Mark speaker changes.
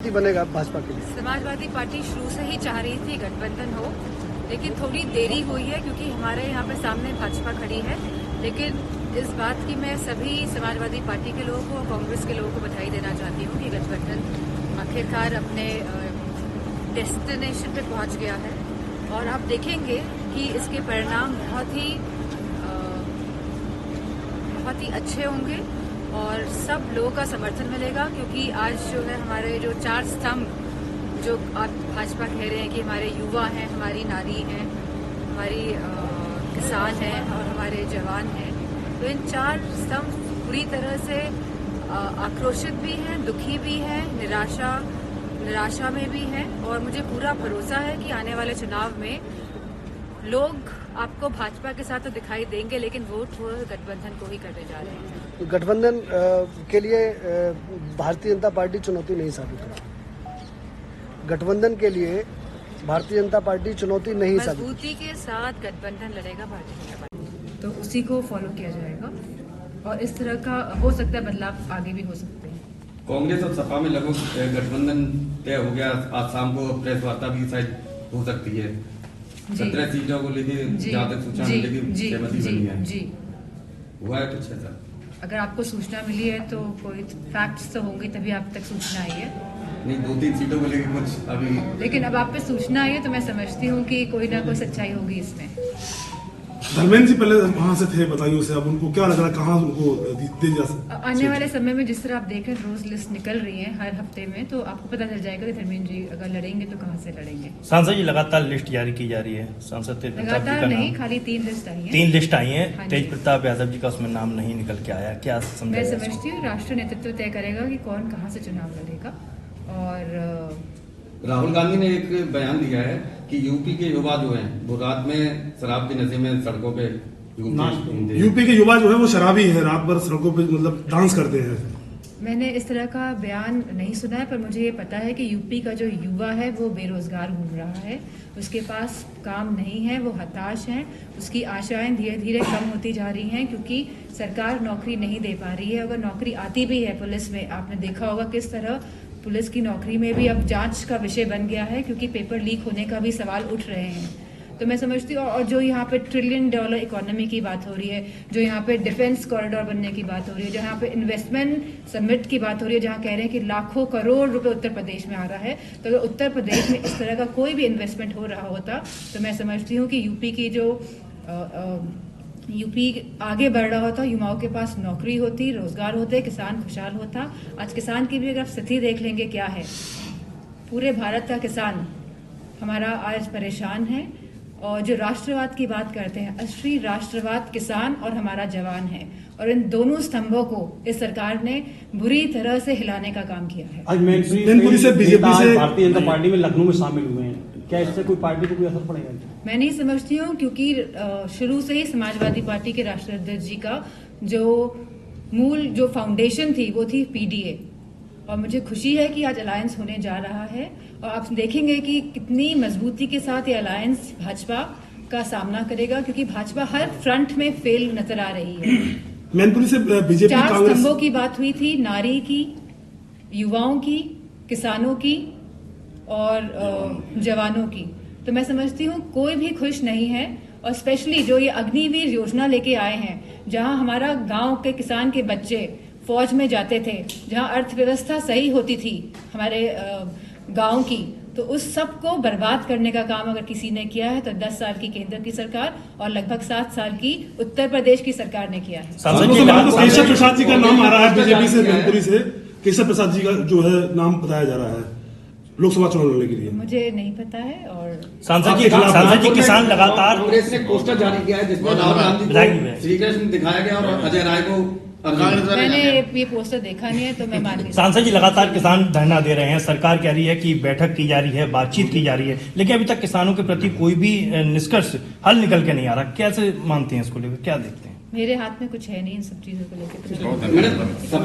Speaker 1: बनेगा भाजपा के लिए?
Speaker 2: समाजवादी पार्टी शुरू से ही चाह रही थी गठबंधन हो, लेकिन थोड़ी देरी हुई है क्योंकि हमारे यहाँ पे सामने भाजपा खड़ी है। लेकिन इस बात की मैं सभी समाजवादी पार्टी के लोगों को और कांग्रेस के लोगों को बधाई देना चाहती हूँ कि गठबंधन आखिरकार अपने डेस्टिनेशन पे पहुंच गया है और आप देखेंगे कि इसके परिणाम बहुत ही अच्छे होंगे और सब लोगों का समर्थन मिलेगा, क्योंकि आज जो है हमारे जो चार स्तंभ जो आप भाजपा कह रहे हैं कि हमारे युवा हैं, हमारी नारी हैं, हमारी किसान हैं और हमारे जवान हैं, तो इन चार स्तंभ पूरी तरह से आक्रोशित भी हैं, दुखी भी हैं, निराशा में भी हैं। और मुझे पूरा भरोसा है कि आने वाले चुनाव में लोग आपको भाजपा के साथ तो दिखाई देंगे, लेकिन वोट वो गठबंधन को ही करने जा रहे हैं।
Speaker 1: गठबंधन के लिए भारतीय जनता पार्टी चुनौती नहीं साबित होगी। गठबंधन के लिए भारतीय जनता पार्टी चुनौती नहीं साबित,
Speaker 2: मजबूती के साथ गठबंधन लड़ेगा भारतीय जनता पार्टी, तो उसी को फॉलो किया जाएगा और इस तरह का हो सकता है बदलाव आगे भी हो सकते हैं।
Speaker 3: कांग्रेस और सपा में लगभग गठबंधन तय हो गया। आज शाम को प्रेस वार्ता भी शायद हो सकती है। 17 सीटों को लेके जहाँ तक सूचना मिलेगी सहमति बनी है।
Speaker 2: जी
Speaker 3: हुआ है कुछ ऐसा?
Speaker 2: अगर आपको सूचना मिली है तो कोई फैक्ट्स तो होंगे तभी आप तक सूचना आई है।
Speaker 3: नहीं, 2-3 सीटों को लेके कुछ अभी,
Speaker 2: लेकिन अब आप पे सूचना आई है तो मैं समझती हूँ कि कोई ना कोई सच्चाई होगी इसमें।
Speaker 4: धर्मेंद्र जी पहले वहाँ से थे, बताइए उसे, अब उनको क्या लग रहा है, कहाँ उनको दे जा सकते?
Speaker 2: आने वाले समय में जिस तरह आप देख रहे हैं रोज लिस्ट निकल रही है हर हफ्ते में, तो आपको पता चल जाएगा कि धर्मेंद्र जी अगर लड़ेंगे तो कहाँ से लड़ेंगे।
Speaker 5: सांसद जी लगातार लिस्ट जारी की जा रही है। सांसद
Speaker 2: लगातार नहीं, खाली 3 लिस्ट आई है।
Speaker 5: 3 लिस्ट आई है।
Speaker 2: हाँ,
Speaker 5: तेज प्रताप यादव जी का उसमें नाम नहीं निकल के आया। क्या
Speaker 2: मैं समझती हूँ राष्ट्रीय नेतृत्व तय करेगा कि कौन कहाँ से चुनाव लड़ेगा। और
Speaker 3: राहुल गांधी ने एक बयान दिया है कि यूपी के युवा जो हैं वो रात में शराब के नशे में सड़कों पे
Speaker 4: यूपी के युवा जो है वो शराबी है, रात भर सड़कों पे मतलब डांस करते हैं।
Speaker 2: मैंने इस तरह का बयान नहीं सुना है, पर मुझे ये पता है कि यूपी का जो युवा है वो बेरोजगार घूम रहा है, उसके पास काम नहीं है, वो हताश है, उसकी आशाएं धीरे धीरे कम होती जा रही हैं क्योंकि सरकार नौकरी नहीं दे पा रही है। अगर नौकरी आती भी है पुलिस में, आपने देखा होगा किस तरह पुलिस की नौकरी में भी अब जांच का विषय बन गया है क्योंकि पेपर लीक होने का भी सवाल उठ रहे हैं। तो मैं समझती हूँ, और जो यहाँ पे $1 ट्रिलियन इकोनॉमी की बात हो रही है, जो यहाँ पे डिफेंस कॉरिडोर बनने की बात हो रही है, जो यहाँ पे इन्वेस्टमेंट समिट की बात हो रही है, जहाँ कह रहे हैं कि लाखों करोड़ रुपए उत्तर प्रदेश में आ रहा है, तो अगर उत्तर प्रदेश में इस तरह का कोई भी इन्वेस्टमेंट हो रहा होता तो मैं समझती हूँ कि यूपी आगे बढ़ रहा होता, युवाओं के पास नौकरी होती, रोजगार होते, किसान खुशहाल होता। आज किसान की भी अगर स्थिति देख लेंगे क्या है, पूरे भारत का किसान हमारा आज परेशान है। और जो राष्ट्रवाद की बात करते हैं, असली राष्ट्रवाद किसान और हमारा जवान है, और इन दोनों स्तंभों को इस सरकार ने बुरी तरह से हिलाने का काम किया है।
Speaker 4: आज मैनपुरी से बीजेपी से
Speaker 6: भारतीय जनता पार्टी में लखनऊ में शामिल हुए हैं, क्या इससे कोई पार्टी को कोई असर पड़ेगा?
Speaker 2: मैं नहीं समझती हूँ, क्योंकि शुरू से ही समाजवादी पार्टी के राष्ट्रीय अध्यक्ष जी का जो मूल जो फाउंडेशन थी वो थी पीडीए, और मुझे खुशी है कि आज अलायंस होने जा रहा है और आप देखेंगे कि कितनी मजबूती के साथ ये अलायंस भाजपा का सामना करेगा, क्योंकि भाजपा हर फ्रंट में फेल नजर आ रही है।
Speaker 4: मैनपुरी से बीजेपी
Speaker 2: 4
Speaker 4: कांग्रेस
Speaker 2: स्तंभों की बात हुई थी, नारी की, युवाओं की, किसानों की और जवानों की, तो मैं समझती हूँ कोई भी खुश नहीं है। और स्पेशली जो ये अग्निवीर योजना लेके आए हैं, जहां हमारा गांव के किसान के बच्चे फौज में जाते थे, जहां अर्थव्यवस्था सही होती थी हमारे गांव की, तो उस सब को बर्बाद करने का काम अगर किसी ने किया है तो 10 साल की केंद्र की सरकार और लगभग 7 साल की उत्तर प्रदेश की सरकार ने किया है।
Speaker 4: केशव प्रसाद जी का नाम आ रहा है बीजेपी से, मैनपुरी से केशव प्रसाद जी का जो है नाम बताया जा रहा है लोकसभा चुनाव लड़ने के लिए।
Speaker 2: मुझे नहीं पता है। और
Speaker 5: सांसद जी किसान लगातार
Speaker 3: कांग्रेस ने पोस्टर जारी किया है जिसमें राहुल गांधी को श्री कृष्ण दिखाया गया और अजय राय को।
Speaker 2: मैंने ये पोस्टर देखा नहीं है तो मैं मान नहीं।
Speaker 5: सांसद जी लगातार किसान धरना दे रहे हैं, सरकार कह रही है कि बैठक की जा रही है, बातचीत की जा रही है, लेकिन अभी तक किसानों के प्रति कोई भी निष्कर्ष हल निकल के नहीं आ रहा। कैसे मानते हैं इसको लेकर, क्या देखते हैं?
Speaker 2: मेरे हाथ में कुछ है नहीं इन सब चीजों को लेकर।